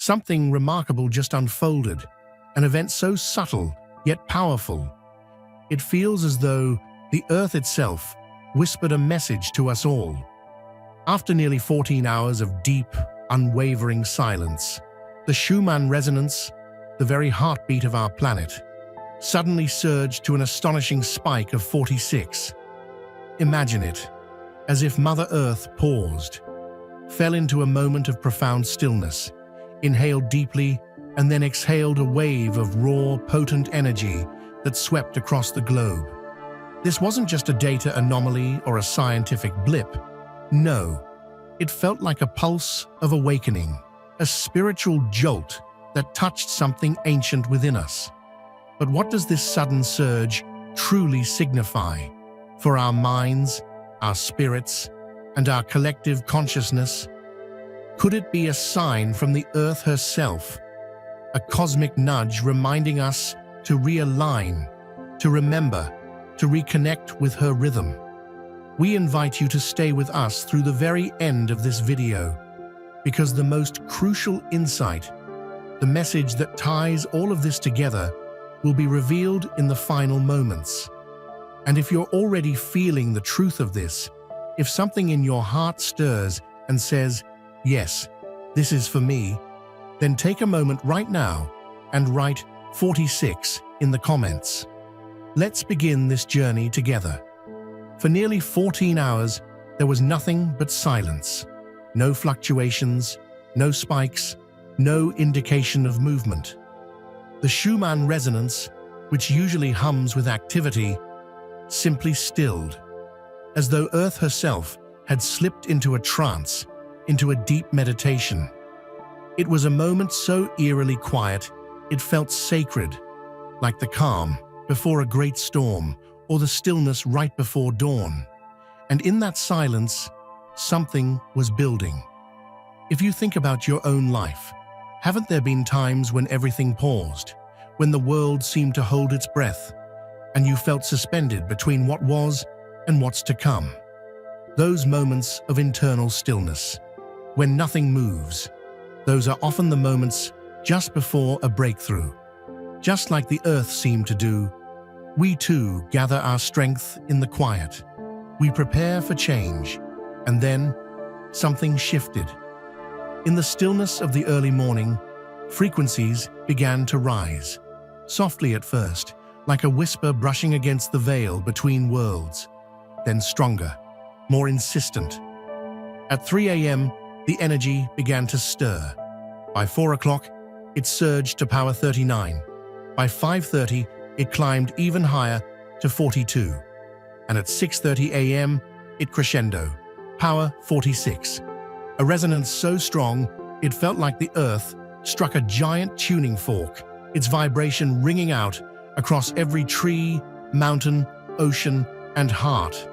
Something remarkable just unfolded, an event so subtle yet powerful. It feels as though the Earth itself whispered a message to us all. After nearly 14 hours of deep, unwavering silence, the Schumann Resonance, the very heartbeat of our planet, suddenly surged to an astonishing spike of 46. Imagine it, as if Mother Earth paused, fell into a moment of profound stillness, inhaled deeply, and then exhaled a wave of raw, potent energy that swept across the globe. This wasn't just a data anomaly or a scientific blip. No, it felt like a pulse of awakening, a spiritual jolt that touched something ancient within us. But what does this sudden surge truly signify for our minds, our spirits, and our collective consciousness? Could it be a sign from the Earth herself, a cosmic nudge reminding us to realign, to remember, to reconnect with her rhythm? We invite you to stay with us through the very end of this video, because the most crucial insight, the message that ties all of this together, will be revealed in the final moments. And if you're already feeling the truth of this, if something in your heart stirs and says, "Yes, this is for me," then take a moment right now and write 46 in the comments. Let's begin this journey together. For nearly 14 hours, there was nothing but silence. No fluctuations, no spikes, no indication of movement. The Schumann resonance, which usually hums with activity, simply stilled, as though Earth herself had slipped into a trance, into a deep meditation. It was a moment so eerily quiet, it felt sacred, like the calm before a great storm or the stillness right before dawn. And in that silence, something was building. If you think about your own life, haven't there been times when everything paused, when the world seemed to hold its breath, and you felt suspended between what was and what's to come? Those moments of internal stillness, when nothing moves, those are often the moments just before a breakthrough. Just like the Earth seemed to do, we too gather our strength in the quiet. We prepare for change, and then something shifted. In the stillness of the early morning, frequencies began to rise, softly at first, like a whisper brushing against the veil between worlds, then stronger, more insistent. At 3 a.m., the energy began to stir. By 4 o'clock, it surged to power 39. By 5:30, it climbed even higher to 42. And at 6:30 a.m., it crescendo, power 46. A resonance so strong, it felt like the Earth struck a giant tuning fork, its vibration ringing out across every tree, mountain, ocean, and heart.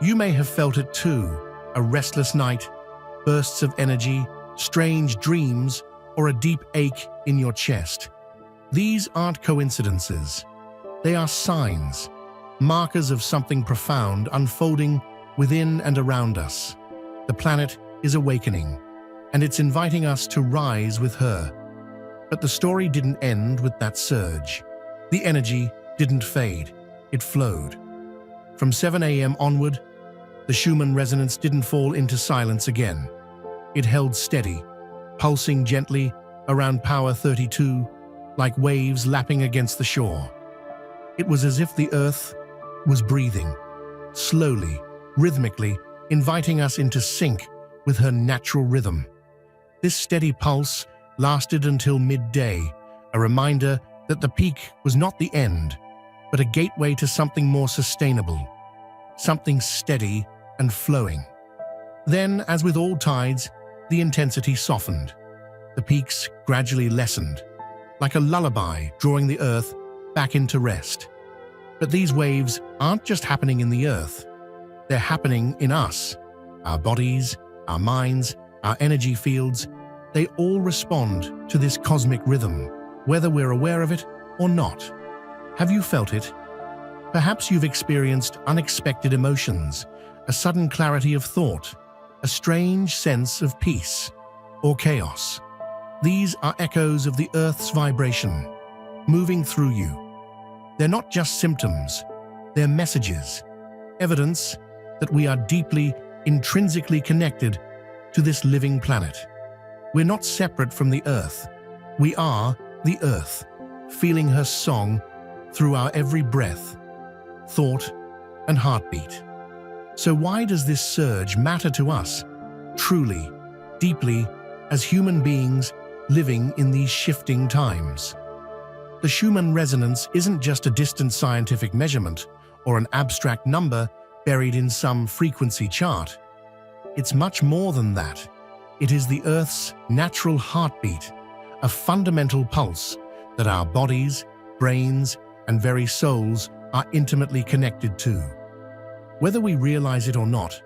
You may have felt it too, a restless night, bursts of energy, strange dreams, or a deep ache in your chest. These aren't coincidences. They are signs, markers of something profound unfolding within and around us. The planet is awakening, and it's inviting us to rise with her. But the story didn't end with that surge. The energy didn't fade, it flowed. From 7 a.m. onward, the Schumann resonance didn't fall into silence again. It held steady, pulsing gently around power 32, like waves lapping against the shore. It was as if the Earth was breathing, slowly, rhythmically, inviting us into sync with her natural rhythm. This steady pulse lasted until midday, a reminder that the peak was not the end, but a gateway to something more sustainable, something steady and flowing. Then, as with all tides, the intensity softened. The peaks gradually lessened, like a lullaby drawing the Earth back into rest. But these waves aren't just happening in the Earth. They're happening in us. Our bodies, our minds, our energy fields, they all respond to this cosmic rhythm, whether we're aware of it or not. Have you felt it? Perhaps you've experienced unexpected emotions, a sudden clarity of thought, a strange sense of peace or chaos. These are echoes of the Earth's vibration, moving through you. They're not just symptoms, they're messages, evidence that we are deeply, intrinsically connected to this living planet. We're not separate from the Earth. We are the Earth, feeling her song through our every breath, thought, and heartbeat. So why does this surge matter to us, truly, deeply, as human beings living in these shifting times? The Schumann resonance isn't just a distant scientific measurement or an abstract number buried in some frequency chart. It's much more than that. It is the Earth's natural heartbeat, a fundamental pulse that our bodies, brains, and very souls are intimately connected to. Whether we realize it or not,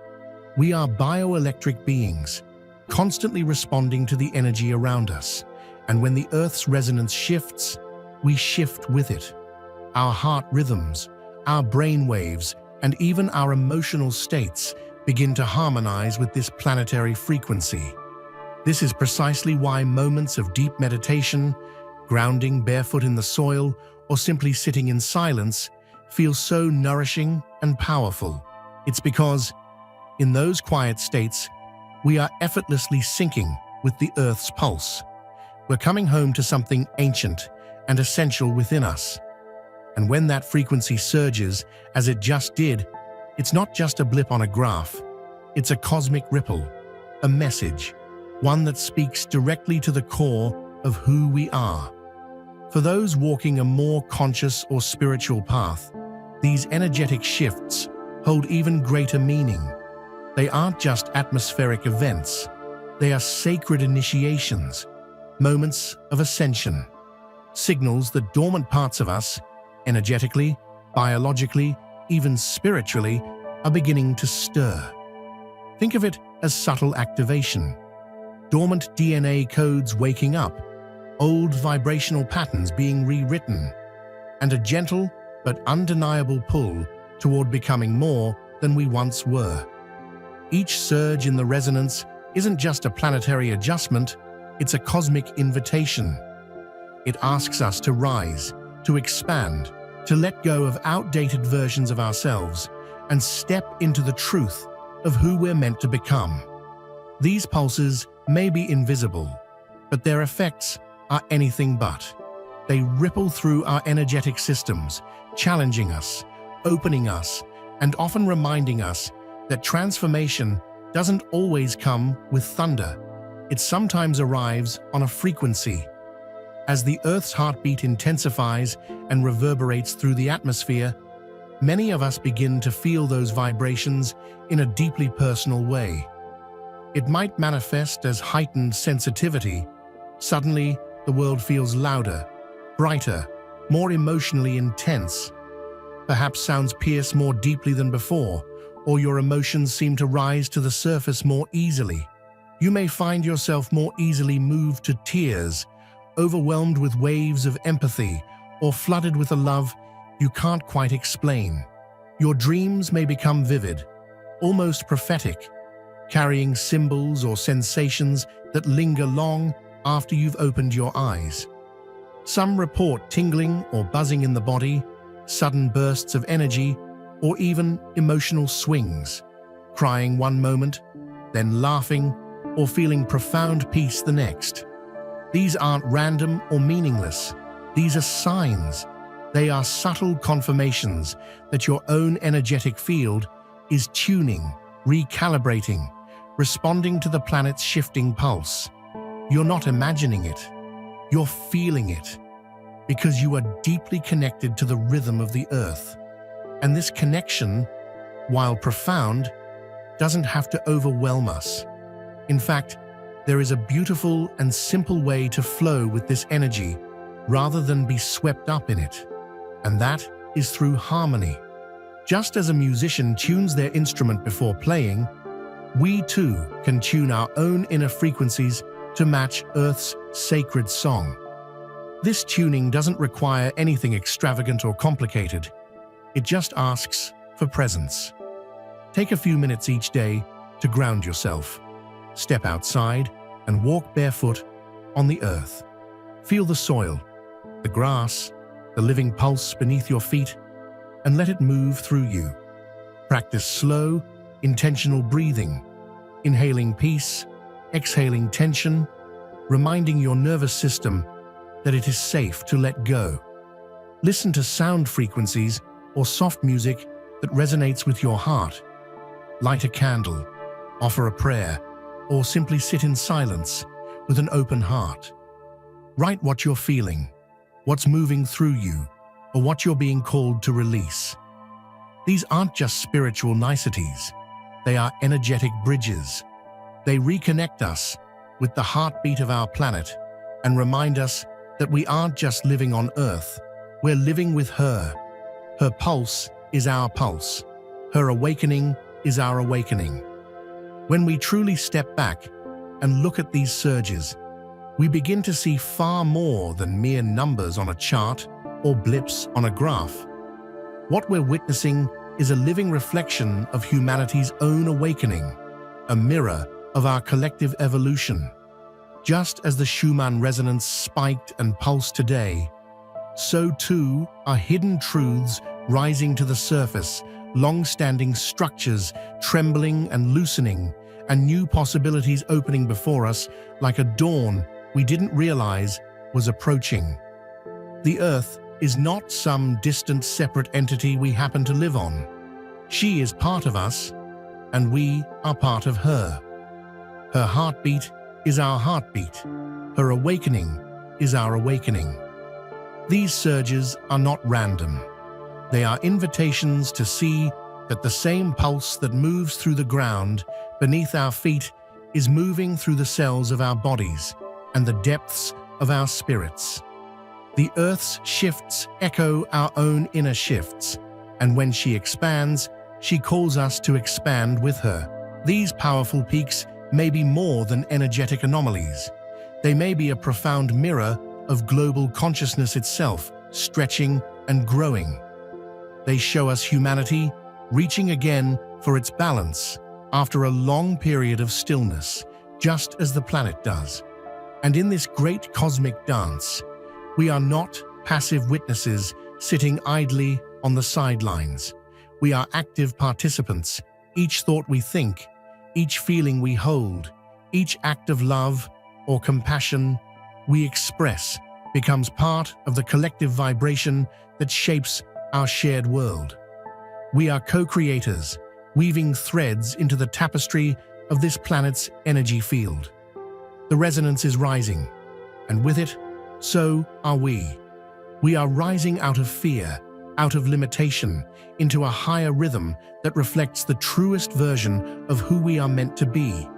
we are bioelectric beings, constantly responding to the energy around us. And when the Earth's resonance shifts, we shift with it. Our heart rhythms, our brain waves, and even our emotional states begin to harmonize with this planetary frequency. This is precisely why moments of deep meditation, grounding barefoot in the soil, or simply sitting in silence feel so nourishing and powerful. It's because, in those quiet states, we are effortlessly syncing with the Earth's pulse. We're coming home to something ancient and essential within us. And when that frequency surges, as it just did, it's not just a blip on a graph. It's a cosmic ripple, a message, one that speaks directly to the core of who we are. For those walking a more conscious or spiritual path, these energetic shifts hold even greater meaning. They aren't just atmospheric events. They are sacred initiations, moments of ascension, signals that dormant parts of us, energetically, biologically, even spiritually, are beginning to stir. Think of it as subtle activation. Dormant DNA codes waking up, old vibrational patterns being rewritten, and a gentle but undeniable pull toward becoming more than we once were. Each surge in the resonance isn't just a planetary adjustment, it's a cosmic invitation. It asks us to rise, to expand, to let go of outdated versions of ourselves and step into the truth of who we're meant to become. These pulses may be invisible, but their effects are anything but. They ripple through our energetic systems, challenging us, opening us, and often reminding us that transformation doesn't always come with thunder. It sometimes arrives on a frequency. As the Earth's heartbeat intensifies and reverberates through the atmosphere, many of us begin to feel those vibrations in a deeply personal way. It might manifest as heightened sensitivity. Suddenly, the world feels louder, brighter, more emotionally intense. Perhaps sounds pierce more deeply than before, or your emotions seem to rise to the surface more easily. You may find yourself more easily moved to tears, overwhelmed with waves of empathy, or flooded with a love you can't quite explain. Your dreams may become vivid, almost prophetic, carrying symbols or sensations that linger long after you've opened your eyes. Some report tingling or buzzing in the body, sudden bursts of energy, or even emotional swings, crying one moment, then laughing or feeling profound peace the next. These aren't random or meaningless. These are signs. They are subtle confirmations that your own energetic field is tuning, recalibrating, responding to the planet's shifting pulse. You're not imagining it. You're feeling it, because you are deeply connected to the rhythm of the Earth. And this connection, while profound, doesn't have to overwhelm us. In fact, there is a beautiful and simple way to flow with this energy rather than be swept up in it. And that is through harmony. Just as a musician tunes their instrument before playing, we too can tune our own inner frequencies to match Earth's sacred song. This tuning doesn't require anything extravagant or complicated. It just asks for presence. Take a few minutes each day to ground yourself. Step outside and walk barefoot on the earth. Feel the soil, the grass, the living pulse beneath your feet, and let it move through you. Practice slow, intentional breathing, inhaling peace, exhaling tension, reminding your nervous system that it is safe to let go. Listen to sound frequencies or soft music that resonates with your heart. Light a candle, offer a prayer, or simply sit in silence with an open heart. Write what you're feeling, what's moving through you, or what you're being called to release. These aren't just spiritual niceties, they are energetic bridges. They reconnect us with the heartbeat of our planet and remind us that we aren't just living on Earth, we're living with her. Her pulse is our pulse. Her awakening is our awakening. When we truly step back and look at these surges, we begin to see far more than mere numbers on a chart or blips on a graph. What we're witnessing is a living reflection of humanity's own awakening, a mirror of our collective evolution. Just as the Schumann resonance spiked and pulsed today, so too are hidden truths rising to the surface, long-standing structures trembling and loosening, and new possibilities opening before us like a dawn we didn't realize was approaching. The Earth is not some distant separate entity we happen to live on. She is part of us, and we are part of her. Her heartbeat is our heartbeat. Her awakening is our awakening. These surges are not random. They are invitations to see that the same pulse that moves through the ground beneath our feet is moving through the cells of our bodies and the depths of our spirits. The Earth's shifts echo our own inner shifts, and when she expands, she calls us to expand with her. These powerful peaks may be more than energetic anomalies. They may be a profound mirror of global consciousness itself, stretching and growing. They show us humanity reaching again for its balance after a long period of stillness, just as the planet does. And in this great cosmic dance, we are not passive witnesses sitting idly on the sidelines. We are active participants. Each thought we think, each feeling we hold, each act of love or compassion we express becomes part of the collective vibration that shapes our shared world. We are co-creators, weaving threads into the tapestry of this planet's energy field. The resonance is rising, and with it, so are we. We are rising out of fear, out of limitation, into a higher rhythm that reflects the truest version of who we are meant to be.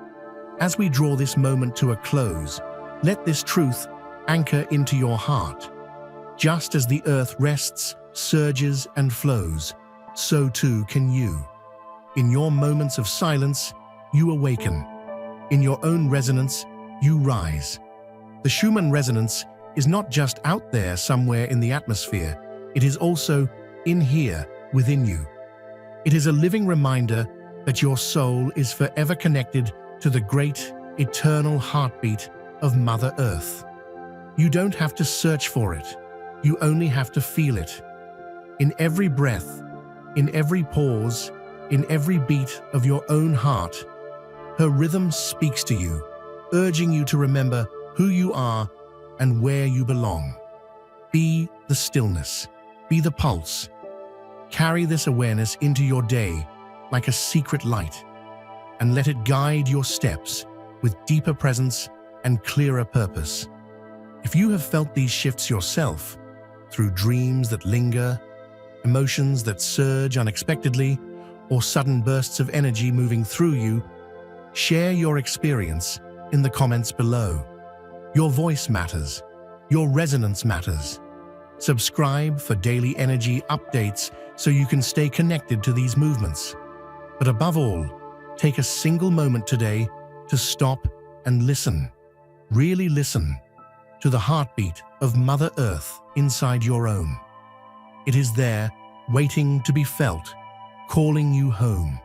As we draw this moment to a close, let this truth anchor into your heart. Just as the Earth rests, surges, and flows, so too can you. In your moments of silence, you awaken. In your own resonance, you rise. The Schumann resonance is not just out there somewhere in the atmosphere, it is also in here, within you. It is a living reminder that your soul is forever connected to the great, eternal heartbeat of Mother Earth. You don't have to search for it, you only have to feel it. In every breath, in every pause, in every beat of your own heart, her rhythm speaks to you, urging you to remember who you are and where you belong. Be the stillness, be the pulse. Carry this awareness into your day like a secret light, and let it guide your steps with deeper presence and clearer purpose. If you have felt these shifts yourself, through dreams that linger, emotions that surge unexpectedly, or sudden bursts of energy moving through you, share your experience in the comments below. Your voice matters. Your resonance matters. Subscribe for daily energy updates so you can stay connected to these movements. But above all, take a single moment today to stop and listen. Really listen to the heartbeat of Mother Earth inside your own. It is there, waiting to be felt, calling you home.